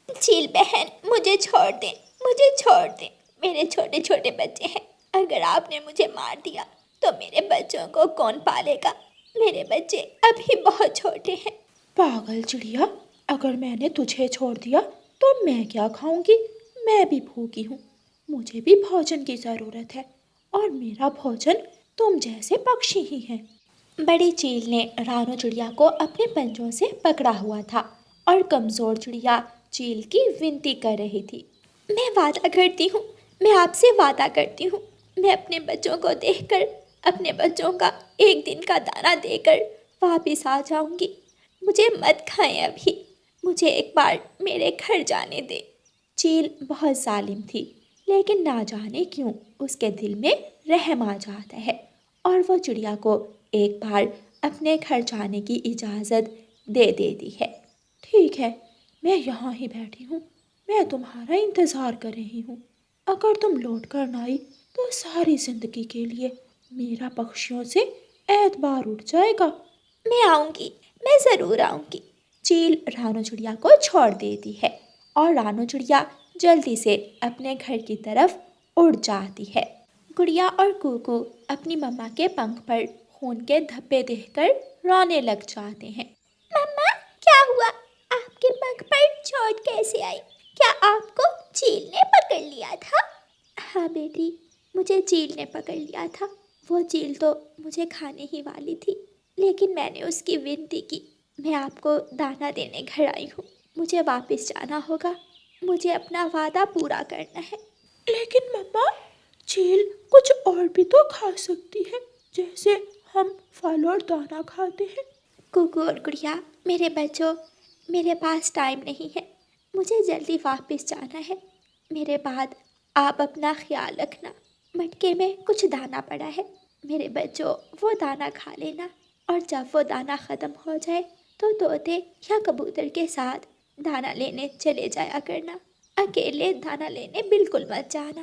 चील बहन, मुझे छोड़ दें, मुझे छोड़ दें। मेरे छोटे छोटे बच्चे हैं। अगर आपने मुझे मार दिया तो मेरे बच्चों को कौन पालेगा? मेरे बच्चे अभी बहुत छोटे हैं। पागल चिड़िया, अगर मैंने तुझे छोड़ दिया तो मैं क्या खाऊंगी? मैं भी भूखी हूँ। मुझे भी भोजन की ज़रूरत है और मेरा भोजन तुम जैसे पक्षी ही हैं। बड़ी चील ने रानो चिड़िया को अपने पंजों से पकड़ा हुआ था और कमज़ोर चिड़िया चील की विनती कर रही थी। मैं वादा करती हूँ, मैं आपसे वादा करती हूँ, मैं अपने बच्चों को देखकर, अपने बच्चों का एक दिन का दाना देकर वापस आ जाऊंगी। मुझे मत खाएं अभी, मुझे एक बार मेरे घर जाने दे। चील बहुत जालिम थी, लेकिन ना जाने क्यों उसके दिल में रहम आ जाता है और वो चिड़िया को एक बार अपने घर जाने की इजाज़त दे देती है। ठीक है, मैं यहाँ ही बैठी हूँ, मैं तुम्हारा इंतज़ार कर रही हूँ। अगर तुम लौट कर ना आई तो सारी ज़िंदगी के लिए मेरा पक्षियों से एतबार उठ जाएगा। मैं आऊँगी, मैं ज़रूर आऊँगी। चील रानो चिड़िया को छोड़ देती है और रानो चिड़िया जल्दी से अपने घर की तरफ उड़ जाती है। गुड़िया और कूकू अपनी मम्मा के पंख पर खून के धब्बे देखकर रोने लग जाते हैं। मम्मा, क्या हुआ? आपके पंख पर चोट कैसे आई? क्या आपको चील ने पकड़ लिया था? हाँ बेटी, मुझे चील ने पकड़ लिया था। वो चील तो मुझे खाने ही वाली थी, लेकिन मैंने उसकी विनती की। मैं आपको दाना देने घर आई हूँ। मुझे वापस जाना होगा, मुझे अपना वादा पूरा करना है। लेकिन मम्मा, चील कुछ और भी तो खा सकती है, जैसे हम फल और दाना खाते हैं। कुकू और गुड़िया, मेरे बच्चों, मेरे पास टाइम नहीं है, मुझे जल्दी वापस जाना है। मेरे बाद आप अपना ख्याल रखना। मटके में कुछ दाना पड़ा है, मेरे बच्चों वो दाना खा लेना, और जब वो दाना ख़त्म हो जाए तो तोते या कबूतर के साथ दाना लेने चले जाया करना। अकेले दाना लेने बिल्कुल मत जाना।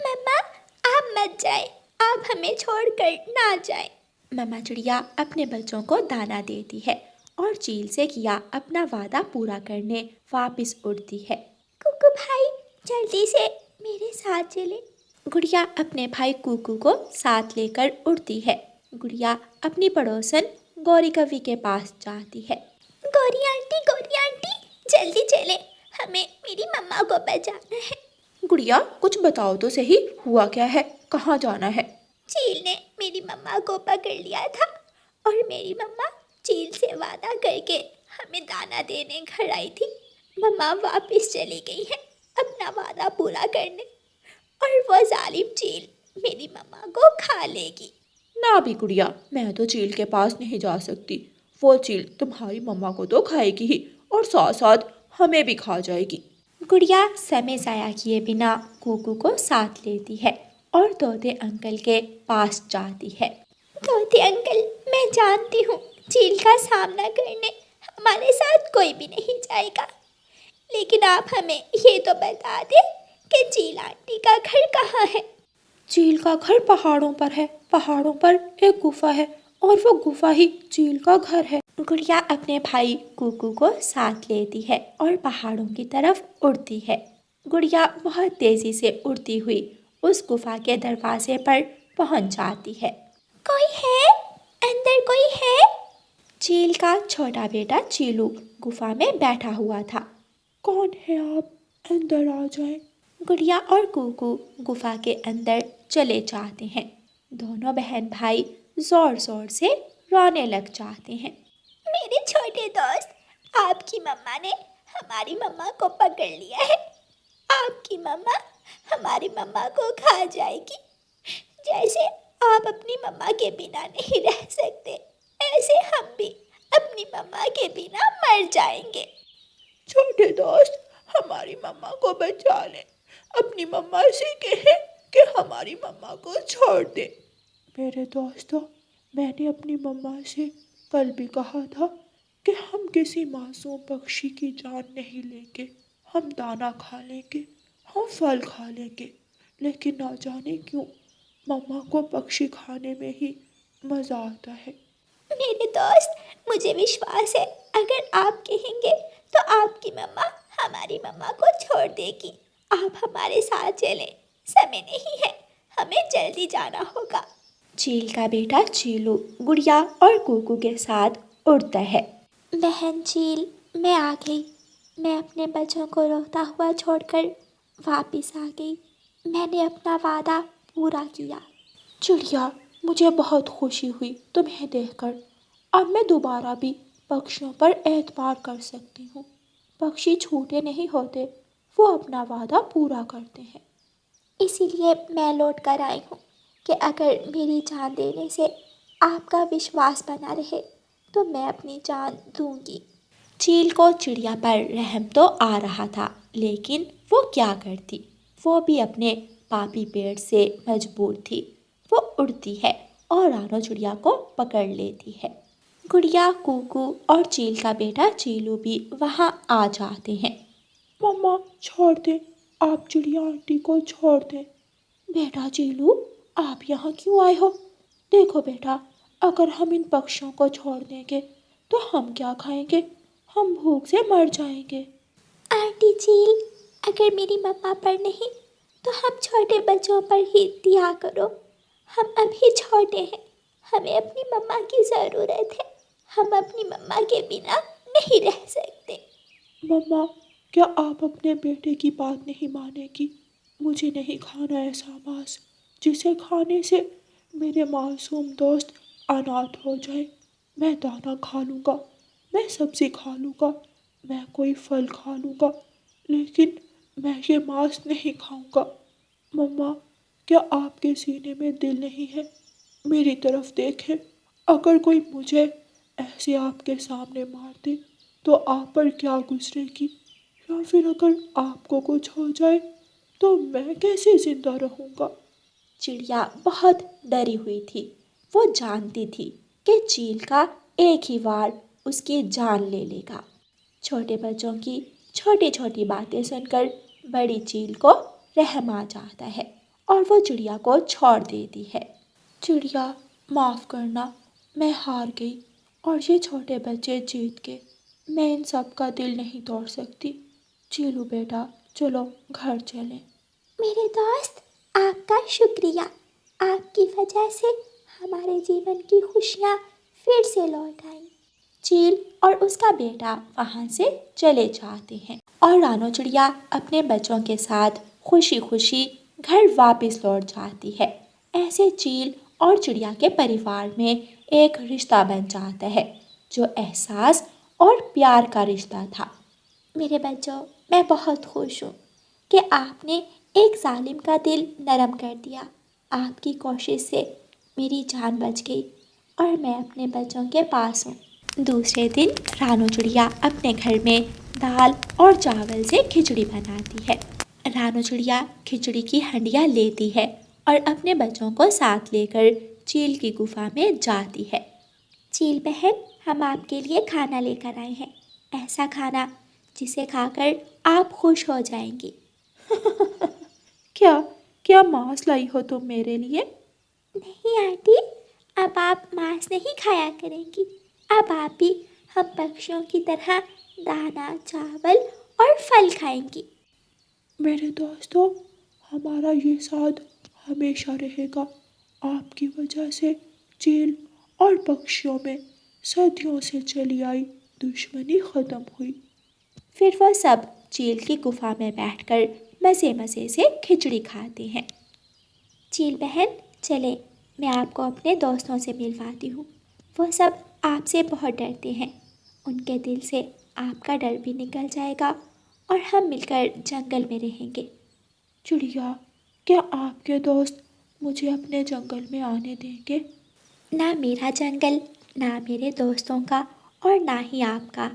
मम्मा, आप मत जाए, आप हमें छोड़कर ना जाए। मम्मा चिड़िया अपने बच्चों को दाना देती है और चील से किया अपना वादा पूरा करने वापस उड़ती है। कुकू भाई, जल्दी से मेरे साथ चले। गुड़िया अपने भाई कुकू को साथ लेकर उड़ती है। गुड़िया अपनी पड़ोसन गौरी कवि के पास जाती है। गौरी आंटी, जल्दी चले, हमें मेरी मम्मा को बचाना है। गुड़िया कुछ बताओ तो सही, हुआ क्या है, कहाँ जाना है? चील ने मेरी मम्मा को पकड़ लिया था और मेरी मम्मा चील से वादा करके हमें दाना देने घर आई थी। मम्मा वापस चली गई है अपना वादा पूरा करने, और वो जालिम चील मेरी मम्मा को खा लेगी। ना भी गुड़िया, मैं तो चील के पास नहीं जा सकती। वो चील तुम्हारी मम्मा को तो खाएगी ही और साथ साथ हमें भी खा जाएगी। गुड़िया समय ज़ाया किए बिना कुकू को साथ लेती है और तोते अंकल के पास जाती है। तोते अंकल, मैं जानती हूँ चील का सामना करने हमारे साथ कोई भी नहीं जाएगा, लेकिन आप हमें ये तो बता दें कि चील आंटी का घर कहाँ है? चील का घर पहाड़ों पर है। पहाड़ों पर एक गुफा है और वो गुफा ही चील का घर है। गुड़िया अपने भाई कुकू को साथ लेती है और पहाड़ों की तरफ उड़ती है। गुड़िया बहुत तेजी से उड़ती हुई उस गुफा के दरवाजे पर पहुंच जाती है। कोई है? अंदर कोई है? चील का छोटा बेटा चीलू गुफा में बैठा हुआ था। कौन है आप? अंदर आ जाएं। गुड़िया और कुकू गुफा के अंदर चले जाते हैं। दोनों बहन भाई जोर जोर से रोने लग जाते हैं। मेरे छोटे दोस्त, आपकी मम्मा ने हमारी मम्मा को पकड़ लिया है। आपकी मम्मा हमारी मम्मा को खा जाएगी। जैसे आप अपनी मम्मा के बिना नहीं रह सकते, ऐसे हम भी अपनी मम्मा के बिना मर जाएंगे। छोटे दोस्त, हमारी मम्मा को बचा ले। अपनी मम्मा से कहे कि हमारी मम्मा को छोड़ दे। मेरे दोस्तों, मैंने अपनी मम्मा से कल भी कहा था कि हम किसी मासूम पक्षी की जान नहीं लेंगे। हम दाना खा लेंगे, हम फल खा लेंगे, लेकिन ना जाने क्यों मम्मा को पक्षी खाने में ही मज़ा आता है। मेरे दोस्त, मुझे विश्वास है अगर आप कहेंगे तो आपकी मम्मा हमारी मम्मा को छोड़ देगी। आप हमारे साथ चलें, समय नहीं है, हमें जल्दी जाना होगा। चील का बेटा चीलू गुड़िया और कुकू के साथ उड़ता है। बहन चील, मैं आ गई। मैं अपने बच्चों को रोता हुआ छोड़कर वापस आ गई। मैंने अपना वादा पूरा किया। चिड़िया, मुझे बहुत खुशी हुई तुम्हें देखकर। अब मैं दोबारा भी पक्षियों पर एतबार कर सकती हूँ। पक्षी झूठे नहीं होते, वो अपना वादा पूरा करते हैं। इसीलिए मैं लौट कर आई हूँ कि अगर मेरी जान देने से आपका विश्वास बना रहे तो मैं अपनी जान दूंगी। चील को चिड़िया पर रहम तो आ रहा था, लेकिन वो क्या करती। वो भी अपने पापी पेड़ से मजबूर थी। वो उड़ती है और रानो चिड़िया को पकड़ लेती है। गुड़िया, कुकू और चील का बेटा चीलू भी वहाँ आ जाते हैं। मम्मा छोड़ दे, आप चिड़िया आंटी को छोड़ दे। बेटा चीलू, आप यहाँ क्यों आए हो? देखो बेटा, अगर हम इन पक्षियों को छोड़ देंगे तो हम क्या खाएंगे? हम भूख से मर जाएंगे। आंटी चील, अगर मेरी मम्मा पर नहीं तो हम छोटे बच्चों पर ही दिया करो। हम अभी छोटे हैं, हमें अपनी मम्मा की ज़रूरत है। हम अपनी मम्मा के बिना नहीं रह सकते। मम्मा, क्या आप अपने बेटे की बात नहीं मानेगी? मुझे नहीं खाना ऐसा मांस जिसे खाने से मेरे मासूम दोस्त अनाथ हो जाए। मैं दाना खा लूँगा, मैं सब्ज़ी खा लूँगा, मैं कोई फल खा लूँगा, लेकिन मैं ये मांस नहीं खाऊँगा। मम्मा, क्या आपके सीने में दिल नहीं है? मेरी तरफ देखें। अगर कोई मुझे ऐसे आपके सामने मार दे तो आप पर क्या गुजरेगी? या फिर अगर आपको कुछ हो जाए तो मैं कैसे जिंदा रहूँगा? चिड़िया बहुत डरी हुई थी। वो जानती थी कि चील का एक ही वार उसकी जान ले लेगा। छोटे बच्चों की छोटी छोटी बातें सुनकर बड़ी चील को रहम आ जाता है और वो चिड़िया को छोड़ देती है। चिड़िया, माफ़ करना, मैं हार गई और ये छोटे बच्चे जीत गए। मैं इन सब का दिल नहीं तोड़ सकती। चीलू बेटा, चलो घर चलें। मेरे दोस्त, आपका शुक्रिया। आपकी वजह से हमारे जीवन की खुशियाँ फिर से लौट आईं। चील और उसका बेटा वहाँ से चले जाते हैं और रानो चिड़िया अपने बच्चों के साथ खुशी खुशी घर वापस लौट जाती है। ऐसे चील और चिड़िया के परिवार में एक रिश्ता बन जाता है जो एहसास और प्यार का रिश्ता था। मेरे बच्चों, मैं बहुत खुश हूँ कि आपने एक जालिम का दिल नरम कर दिया। आपकी कोशिश से मेरी जान बच गई और मैं अपने बच्चों के पास हूँ। दूसरे दिन रानो चिड़िया अपने घर में दाल और चावल से खिचड़ी बनाती है। रानो चिड़िया खिचड़ी की हंडिया लेती है और अपने बच्चों को साथ लेकर चील की गुफा में जाती है। चील बहन, हम आपके लिए खाना लेकर आए हैं। ऐसा खाना जिसे खाकर आप खुश हो जाएंगी। क्या क्या मांस लाई हो तुम मेरे लिए? नहीं आंटी, अब आप मांस नहीं खाया करेंगी। अब आप भी हम पक्षियों की तरह दाना, चावल और फल खाएंगी। मेरे दोस्तों, हमारा ये साथ हमेशा रहेगा। आपकी वजह से चील और पक्षियों में सदियों से चली आई दुश्मनी ख़त्म हुई। फिर वो सब चील की गुफा में बैठकर मज़े मज़े से खिचड़ी खाते हैं। चील बहन, चले, मैं आपको अपने दोस्तों से मिलवाती हूँ। वो सब आपसे बहुत डरते हैं। उनके दिल से आपका डर भी निकल जाएगा और हम मिलकर जंगल में रहेंगे। चिड़िया, क्या आपके दोस्त मुझे अपने जंगल में आने देंगे? ना मेरा जंगल, ना मेरे दोस्तों का और ना ही आपका।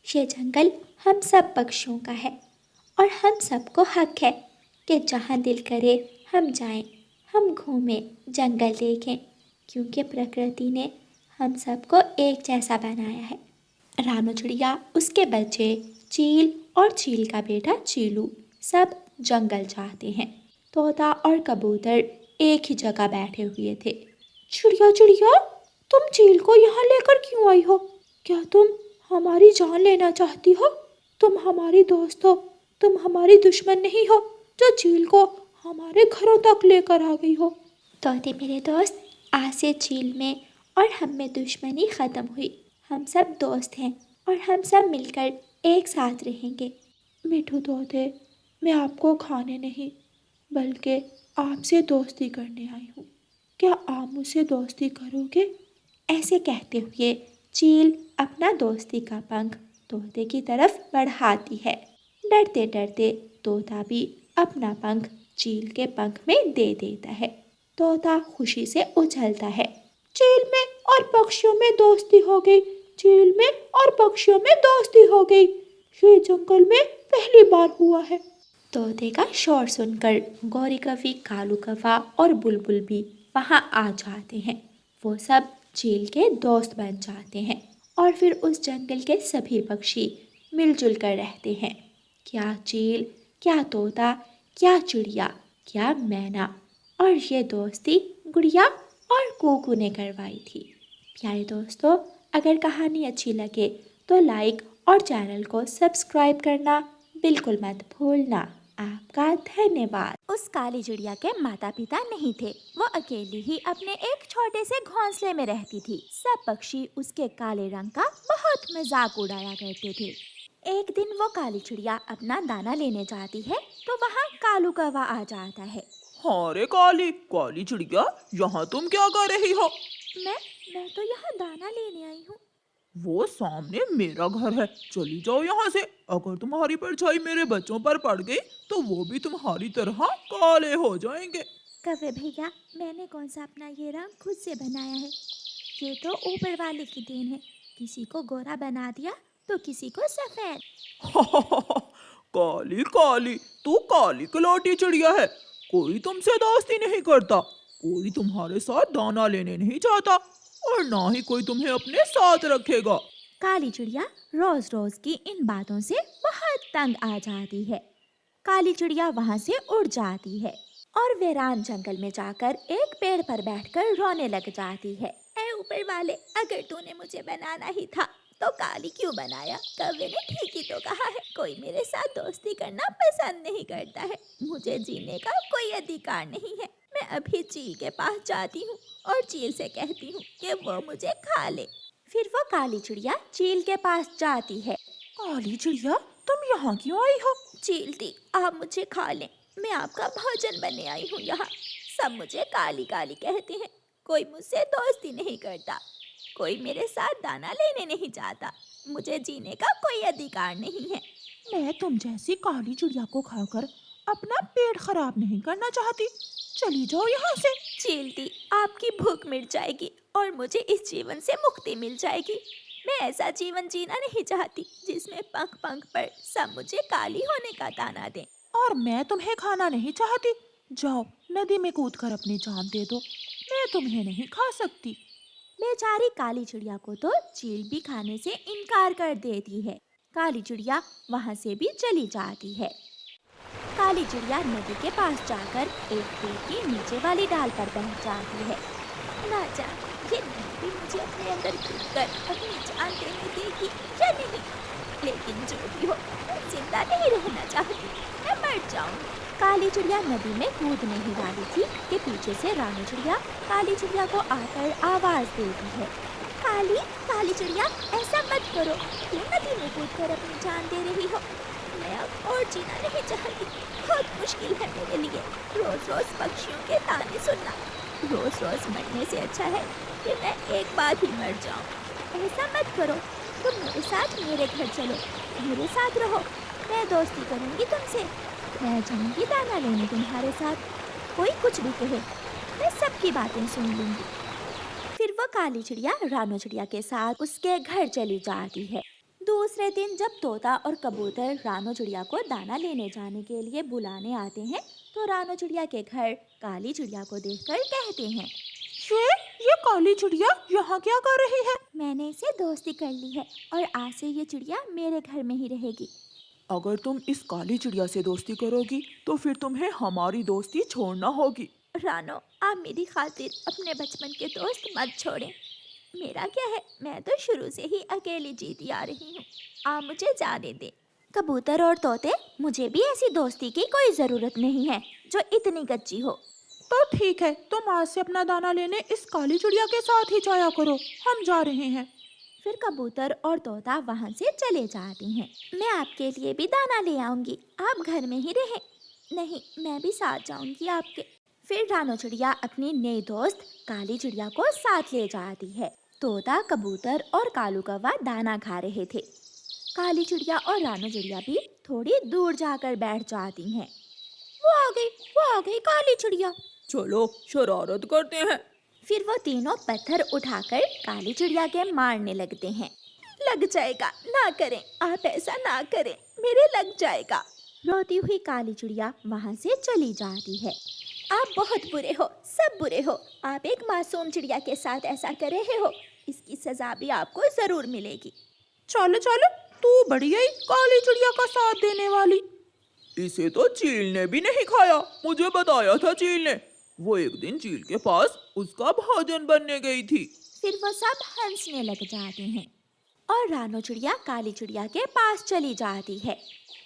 ये जंगल हम सब पक्षियों का है और हम सबको हक है कि जहाँ दिल करे हम जाएं, हम घूमें, जंगल देखें, क्योंकि प्रकृति ने हम सबको एक जैसा बनाया है। रानो चिड़िया, उसके बच्चे चील और चील का बेटा चीलू सब जंगल जाते हैं। तोता और कबूतर एक ही जगह बैठे हुए थे। चिड़िया चिड़िया, तुम चील को यहाँ लेकर क्यों आई हो? क्या तुम हमारी जान लेना चाहती हो? तुम हमारी दोस्त हो, तुम हमारी दुश्मन नहीं हो जो चील को हमारे घरों तक लेकर आ गई हो। तोते मेरे दोस्त, आज से चील में और हम में दुश्मनी ख़त्म हुई। हम सब दोस्त हैं और हम सब मिलकर एक साथ रहेंगे। मिठू तोते, मैं आपको खाने नहीं बल्कि आपसे दोस्ती करने आई हूँ। क्या आप मुझसे दोस्ती करोगे? ऐसे कहते हुए चील अपना दोस्ती का पंख तोते की तरफ बढ़ाती है। डरते डरते तोता भी अपना पंख चील के पंख में दे देता है। तोता खुशी से उछलता है। चील में और पक्षियों में दोस्ती हो गई, चील में और पक्षियों में दोस्ती हो गई। ये जंगल में पहली बार हुआ है। तोते का शोर सुनकर गौरी कवि, कालू कौवा और बुलबुल भी वहाँ आ जाते हैं। वो सब चील के दोस्त बन जाते हैं और फिर उस जंगल के सभी पक्षी मिलजुल कर रहते हैं। क्या चील, क्या तोता, क्या चिड़िया, क्या मैना, और ये दोस्ती गुड़िया और कूकू ने करवाई थी। प्यारे दोस्तों, अगर कहानी अच्छी लगे तो लाइक और चैनल को सब्सक्राइब करना बिल्कुल मत भूलना। आपका धन्यवाद। उस काली चिड़िया के माता पिता नहीं थे। वो अकेली ही अपने एक छोटे से घोंसले में रहती थी। सब पक्षी उसके काले रंग का बहुत मजाक उड़ाया करते थे। एक दिन वो काली चिड़िया अपना दाना लेने जाती है तो वहाँ कालू कौवा आ जाता है। हाँ रे काली काली चिड़िया, यहाँ तुम क्या कर रही हो? मैं तो यहाँ दाना लेने आई हूँ। वो सामने मेरा घर है, चली जाओ यहाँ से। अगर तुम्हारी परछाई मेरे बच्चों पर पड़ गई तो वो भी तुम्हारी तरह काले हो जाएंगे। कौवे भैया, मैंने कौन सा अपना ये रंग खुद से बनाया है? ये तो ऊपर वाले की देन है। किसी को गोरा बना दिया तो किसी को सफेद। काली काली, तू काली कलौटी चिड़िया है। कोई तुमसे दोस्ती नहीं करता, कोई तुम्हारे साथ दाना लेने नहीं चाहता और ना ही कोई तुम्हें अपने साथ रखेगा। काली चिड़िया रोज रोज की इन बातों से बहुत तंग आ जाती है। काली चिड़िया वहाँ से उड़ जाती है और वीरान जंगल में जाकर एक पेड़ पर बैठकर रोने लग जाती है। ऐ ऊपर वाले, अगर तूने मुझे बनाना ही था तो काली क्यों बनाया? कौवे ने ठीक ही तो कहा है, कोई मेरे साथ दोस्ती करना पसंद नहीं करता है। मुझे जीने का कोई अधिकार नहीं है। मैं अभी चील के पास जाती हूँ और चील से कहती हूँ कि वो मुझे खा ले। फिर वो काली चिड़िया चील के पास जाती है। काली चिड़िया, तुम यहाँ क्यों आई हो? चील दी, आप मुझे खा लें, मैं आपका भोजन बनने आई हूँ यहाँ। सब मुझे काली काली कहते हैं, कोई मुझसे दोस्ती नहीं करता, कोई मेरे साथ दाना लेने नहीं चाहता, मुझे जीने का कोई अधिकार नहीं है। मैं तुम जैसी काली चिड़िया को खाकर अपना पेट खराब नहीं करना चाहती, चली जाओ यहाँ से। चील दी, आपकी भूख मिट जाएगी और मुझे इस जीवन से मुक्ति मिल जाएगी। मैं ऐसा जीवन जीना नहीं चाहती जिसमें पंख पंख पर सब मुझे काली होने का ताना दें। और मैं तुम्हें खाना नहीं चाहती, जाओ नदी में कूदकर अपनी जान दे दो, मैं तुम्हें नहीं खा सकती। बेचारी काली चिड़िया को तो चील भी खाने से इनकार कर देती है। काली चिड़िया वहाँ से भी चली जाती है। काली चिड़िया नदी के पास जाकर एक पेड़ की नीचे वाली डाल पर बैठ जाती है। ना जाने ये नदी मुझे अपने अंदर घुसकर अपनी जान देने देगी या नहीं, लेकिन जो भी हो मैं जिंदा नहीं रहना चाहती, मैं मर जाऊंगी। काली चिड़िया नदी में कूदने ही वाली थी कि पीछे से रानी चिड़िया काली चिड़िया को आकर आवाज देती है। काली काली चिड़िया, ऐसा मत करो, क्यों नदी में कूदकर अपनी जान दे रही हो? मैं अब और जीना नहीं चाहती, बहुत मुश्किल है मेरे लिए रोज रोज पक्षियों के ताने सुनना। रोज रोज मरने से अच्छा है कि मैं एक बार ही मर जाऊं। ऐसा मत करो, तुम मेरे साथ मेरे घर चलो, मेरे साथ रहो, मैं दोस्ती करूंगी तुमसे, मैं जाऊंगी दाना लेने तुम्हारे साथ। कोई कुछ भी कहे, मैं सबकी बातें सुन लूंगी। फिर वो काली चिड़िया रानो चिड़िया के साथ उसके घर चली जाती है। दूसरे दिन जब तोता और कबूतर रानो चिड़िया को दाना लेने जाने के लिए बुलाने आते हैं तो रानो चिड़िया के घर काली चिड़िया को देखकर कहते हैं, ये काली चिड़िया यहाँ क्या कर रही है? मैंने इसे दोस्ती कर ली है और आज से ये चिड़िया मेरे घर में ही रहेगी। अगर तुम इस काली चिड़िया से दोस्ती करोगी तो फिर तुम्हें हमारी दोस्ती छोड़ना होगी। रानो, आप मेरी खातिर अपने बचपन के दोस्त मत छोड़ें। मेरा क्या है, मैं तो शुरू से ही अकेली जीती आ रही हूँ, आप मुझे जाने दें। कबूतर और तोते, मुझे भी ऐसी दोस्ती की कोई जरूरत नहीं है जो इतनी कच्ची हो। तो ठीक है, तुम आज से अपना दाना लेने इस काली चिड़िया के साथ ही जाया करो, हम जा रहे हैं। फिर कबूतर और तोता वहाँ से चले जाते हैं। मैं आपके लिए भी दाना ले आऊंगी, आप घर में ही रहें। नहीं, मैं भी साथ जाऊंगी आपके। फिर रानो चिड़िया अपनी नई दोस्त काली चिड़िया को साथ ले जाती है। तोता, कबूतर और कालू कौवा दाना खा रहे थे। काली चिड़िया और रानो चिड़िया भी थोड़ी दूर जाकर बैठ जाती हैं। वो आ गई काली चिड़िया। चलो शरारत करते हैं। फिर वो तीनों पत्थर उठाकर काली चिड़िया के मारने लगते हैं। लग जाएगा, ना करें, आप ऐसा ना करें, मेरे लग जाएगा। रोती हुई काली चिड़िया वहाँ से चली जाती है। आप बहुत बुरे हो, सब बुरे हो। आप एक मासूम चिड़िया के साथ ऐसा कर रहे हो, इसकी सजा भी आपको जरूर मिलेगी। चलो चलो, तू बढ़िया ही काली चिड़िया का साथ देने वाली। इसे तो चील ने भी नहीं खाया, मुझे बताया था चील ने। वो एक दिन चील के पास उसका भोजन बनने गई थी। फिर वो सब हंसने लग जाते हैं और रानो चिड़िया काली चिड़िया के पास चली जाती है।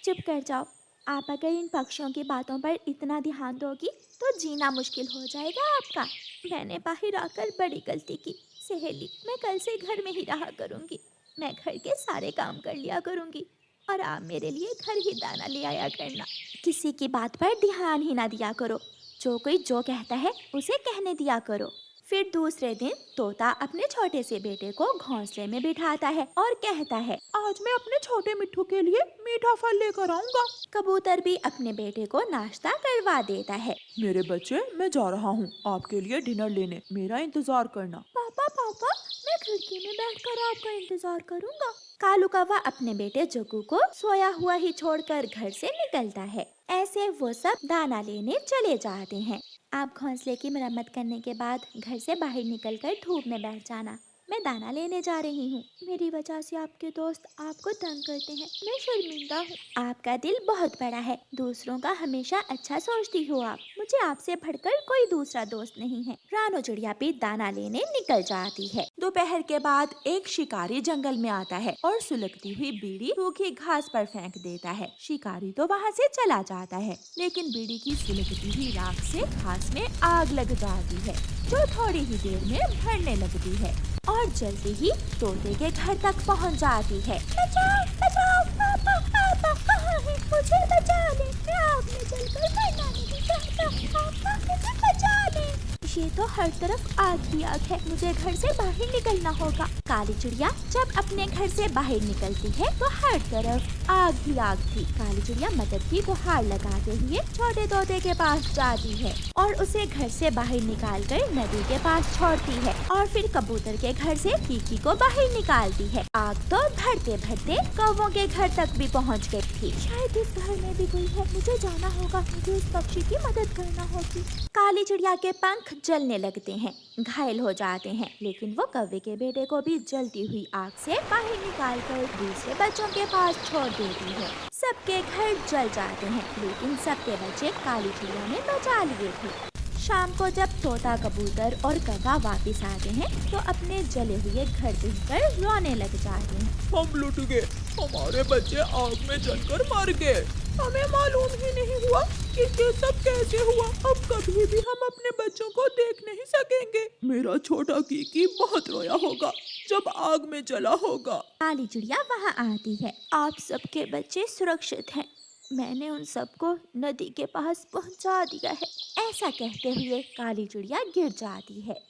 चुप कर जाओ, आप अगर इन पक्षियों की बातों पर इतना ध्यान दोगी तो जीना मुश्किल हो जाएगा आपका। मैंने बाहर आकर बड़ी गलती की सहेली, मैं कल से घर में ही रहा करूँगी। मैं घर के सारे काम कर लिया करूँगी और आप मेरे लिए घर ही दाना ले आया करना। किसी की बात पर ध्यान ही ना दिया करो, जो कोई जो कहता है उसे कहने दिया करो। फिर दूसरे दिन तोता अपने छोटे से बेटे को घोंसले में बिठाता है और कहता है, आज मैं अपने छोटे मिट्ठू के लिए मीठा फल लेकर आऊंगा। कबूतर भी अपने बेटे को नाश्ता करवा देता है। मेरे बच्चे, मैं जा रहा हूँ आपके लिए डिनर लेने, मेरा इंतजार करना। पापा पापा, मैं खिड़की में बैठकर आपका इंतजार करूंगा। कालू कौवा अपने बेटे जग्गू को सोया हुआ ही छोड़कर घर से निकलता है। ऐसे वो सब दाना लेने चले जाते हैं। आप घोंसले की मरम्मत करने के बाद घर से बाहर निकलकर धूप में बैठ जाना। मैं दाना लेने जा रही हूँ। मेरी वजह से आपके दोस्त आपको तंग करते हैं, मैं शर्मिंदा हूँ। आपका दिल बहुत बड़ा है, दूसरों का हमेशा अच्छा सोचती हो आप। मुझे आपसे बढ़कर कोई दूसरा दोस्त नहीं है। रानो चिड़िया भी दाना लेने निकल जाती है। दोपहर के बाद एक शिकारी जंगल में आता है और सुलगती हुई बीड़ी सूखी घास पर फेंक देता है। शिकारी तो वहाँ से चला जाता है, लेकिन बीड़ी की सुलगती हुई राख से घास में आग लग जाती है, जो थोड़ी ही देर में भरने लगती है और जल्दी ही तोते के घर तक पहुंच जाती है। बचाओ बचाओ, पापा पापा कहाँ है? मुझे बचा ले, मैं आग में जलकर मरना नहीं चाहता। पापा मुझे बचा ले। ये तो हर तरफ आग ही आग है, मुझे घर से बाहर निकलना होगा। काली चिड़िया जब अपने घर से बाहर निकलती है तो हर तरफ आग ही आग थी। काली चिड़िया मदद की गुहार लगाते हुए छोटे तोते के पास जाती है और उसे घर से बाहर निकालकर नदी के पास छोड़ती है और फिर कबूतर के घर से कीकी को बाहर निकालती है। आग तो भरते भरते कौवों के घर तक भी पहुंच गई थी। शायद इस घर में भी कोई है, मुझे जाना होगा, मुझे इस पक्षी की मदद करना होगी। काली चिड़िया के पंख जलने लगते हैं, घायल हो जाते हैं, लेकिन वो कौवे के बेटे को भी जलती हुई आग से बाहर निकालकर दूसरे बच्चों के पास छोड़ देती है। सबके घर जल जाते हैं, लेकिन सबके बच्चे काली चिड़िया ने बचा लिए थे। शाम को जब तोता, कबूतर और कौवा वापस आते हैं तो अपने जले हुए घर देखकर रोने लग जाते हैं। हम लुट गए, हमारे बच्चे आग में जलकर मर गए। हमें मालूम ही नहीं हुआ कि ये सब कैसे हुआ। अब कभी भी हम अपने बच्चों को देख नहीं सकेंगे। मेरा छोटा कीकी बहुत रोया होगा जब आग में जला होगा। काली चिड़िया वहाँ आती है। आप सबके बच्चे सुरक्षित हैं, मैंने उन सबको नदी के पास पहुँचा दिया है। ऐसा कहते हुए काली चिड़िया गिर जाती है।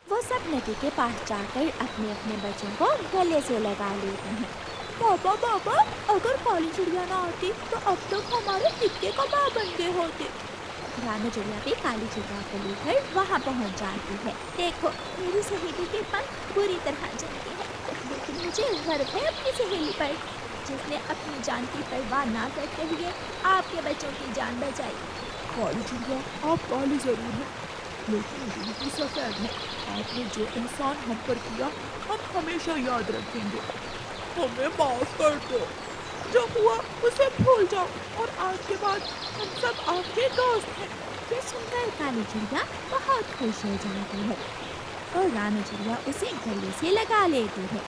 वो सब नदी के पास जाकर अपने अपने बच्चों को गले से लगा लेते हैं। पापा पापा, अगर काली चिड़िया ना आती तो अब तक हमारे कितने कबाब बन गए होते। रानो चिड़िया भी काली चिड़िया को लेकर वहाँ पहुँच जाती है। देखो, मेरी सहेली के पंख बुरी तरह जलते हैं, लेकिन मुझे गर्व है अपनी सहेली पर, जिसने अपनी जान की परवाह ना करते हुए आपके बच्चों की जान बचाई। काली चिड़िया, आप काली जरूर हैं, लेकिन दिल की सफेद है। आपने जो एहसान हम पर किया हम हमेशा याद रखेंगे। हमें माफ कर दो, जो हुआ उसे भूल जाओ और आज के बाद हम सब आपके दोस्त हैं। ये सुनकर काली चिड़िया बहुत खुश हो जाती है और रानो चिड़िया उसे गले से लगा लेती है।